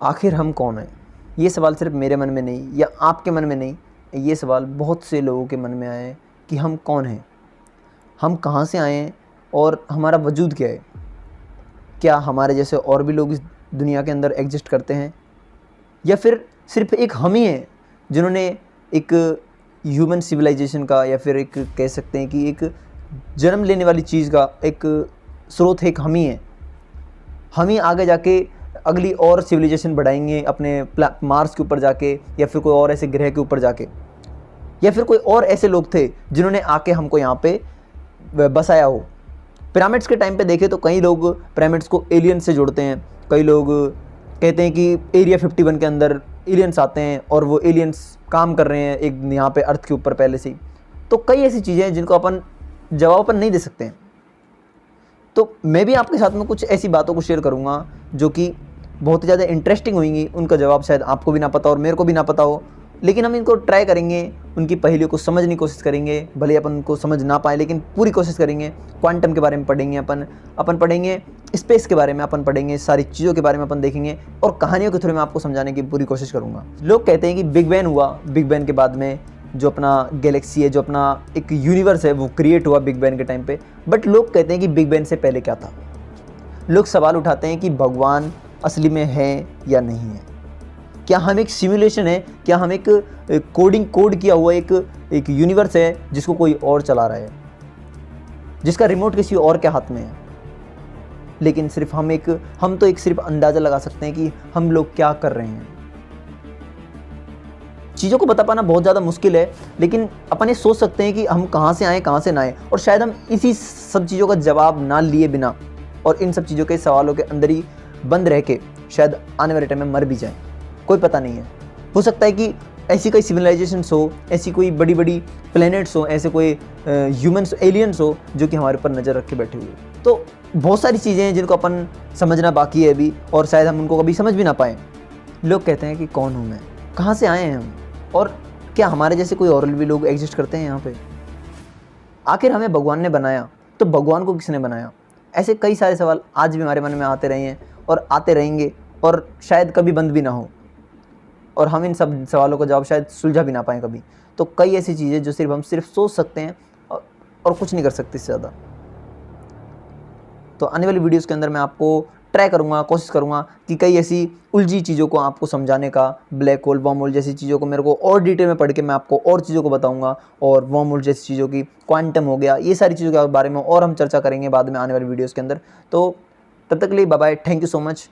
आखिर हम कौन हैं? ये सवाल सिर्फ मेरे मन में नहीं या आपके मन में नहीं, ये सवाल बहुत से लोगों के मन में आए हैं कि हम कौन हैं, हम कहाँ से आए हैं और हमारा वजूद क्या है। क्या हमारे जैसे और भी लोग इस दुनिया के अंदर एग्जिस्ट करते हैं, या फिर सिर्फ एक हम ही हैं जिन्होंने एक ह्यूमन सिविलाइजेशन का, या फिर एक कह सकते हैं कि एक जन्म लेने वाली चीज़ का एक स्रोत है, एक हम ही है। हम ही आगे जाके अगली और सिविलाइजेशन बढ़ाएंगे अपने मार्स के ऊपर जाके, या फिर कोई और ऐसे ग्रह के ऊपर जाके, या फिर कोई और ऐसे लोग थे जिन्होंने आके हमको यहाँ पे बसाया हो। पिरामिड्स के टाइम पे देखें तो कई लोग पिरामिड्स को एलियन से जोड़ते हैं। कई लोग कहते हैं कि एरिया 51 के अंदर एलियंस आते हैं और वो एलियंस काम कर रहे हैं एक यहाँ पे अर्थ के ऊपर पहले से ही। तो कई ऐसी चीज़ें हैं जिनको अपन जवाब अपन नहीं दे सकते हैं। तो मैं भी आपके साथ में कुछ ऐसी बातों को शेयर करूँगा जो कि बहुत ही ज़्यादा इंटरेस्टिंग होंगी। उनका जवाब शायद आपको भी ना पता और मेरे को भी ना पता हो, लेकिन हम इनको ट्राई करेंगे, उनकी पहेलियों को समझने की कोशिश करेंगे। भले अपन उनको समझ ना पाए लेकिन पूरी कोशिश करेंगे। क्वांटम के बारे में पढ़ेंगे अपन पढ़ेंगे स्पेस के बारे में, अपन पढ़ेंगे सारी चीज़ों के बारे में अपन देखेंगे, और कहानियों के थ्रू मैं आपको समझाने की पूरी कोशिश करूँगा। लोग कहते हैं कि बिग बैंग हुआ, बिग बैंग के बाद में जो अपना गैलेक्सी है, जो अपना एक यूनिवर्स है, वो क्रिएट हुआ बिग बैंग के टाइम पे। बट लोग कहते हैं कि बिग बैंग से पहले क्या था। लोग सवाल उठाते हैं कि भगवान असली में है या नहीं है, क्या हम एक सिमुलेशन है, क्या हम एक कोड किया हुआ एक यूनिवर्स है जिसको कोई और चला रहा है, जिसका रिमोट किसी और के हाथ में है। लेकिन सिर्फ हम तो एक सिर्फ अंदाज़ा लगा सकते हैं कि हम लोग क्या कर रहे हैं। चीज़ों को बता पाना बहुत ज़्यादा मुश्किल है, लेकिन अपन ये सोच सकते हैं कि हम कहाँ से आए, कहाँ से ना आए, और शायद हम इसी सब चीज़ों का जवाब ना लिए बिना और इन सब चीज़ों के सवालों के अंदर ही बंद रह के शायद आने वाले टाइम में मर भी जाए। कोई पता नहीं है। हो सकता है कि ऐसी कोई सिविलाइजेशंस हो, ऐसी कोई बड़ी बड़ी प्लैनेट्स हो, ऐसे कोई ह्यूमन्स एलियंस हो जो कि हमारे ऊपर नज़र रख के बैठे हुए। तो बहुत सारी चीज़ें हैं जिनको अपन समझना बाकी है अभी, और शायद हम उनको कभी समझ भी ना पाएँ। लोग कहते हैं कि कौन हूँ मैं, कहाँ से आए हैं हम, और क्या हमारे जैसे कोई और भी लोग एग्जिस्ट करते हैं यहाँ पे। आखिर हमें भगवान ने बनाया तो भगवान को किसने बनाया। ऐसे कई सारे सवाल आज भी हमारे मन में आते रहे हैं और आते रहेंगे, और शायद कभी बंद भी ना हो, और हम इन सब सवालों का जवाब शायद सुलझा भी ना पाएँ कभी। तो कई ऐसी चीज़ें जो सिर्फ हम सोच सकते हैं और कुछ नहीं कर सकते इससे ज़्यादा। तो आने वाली वीडियोज़ के अंदर मैं आपको ट्राई करूँगा, कोशिश करूँगा कि कई ऐसी उलझी चीज़ों को आपको समझाने का, ब्लैक होल, वर्म होल जैसी चीज़ों को मेरे को और डिटेल में पढ़ के मैं आपको और चीज़ों को बताऊँगा, और वर्म होल जैसी चीज़ों की, क्वांटम हो गया, ये सारी चीज़ों के बारे में और हम चर्चा करेंगे बाद में आने वाली वीडियोज़ के अंदर। तो तब तक के लिए bye bye, thank you so much.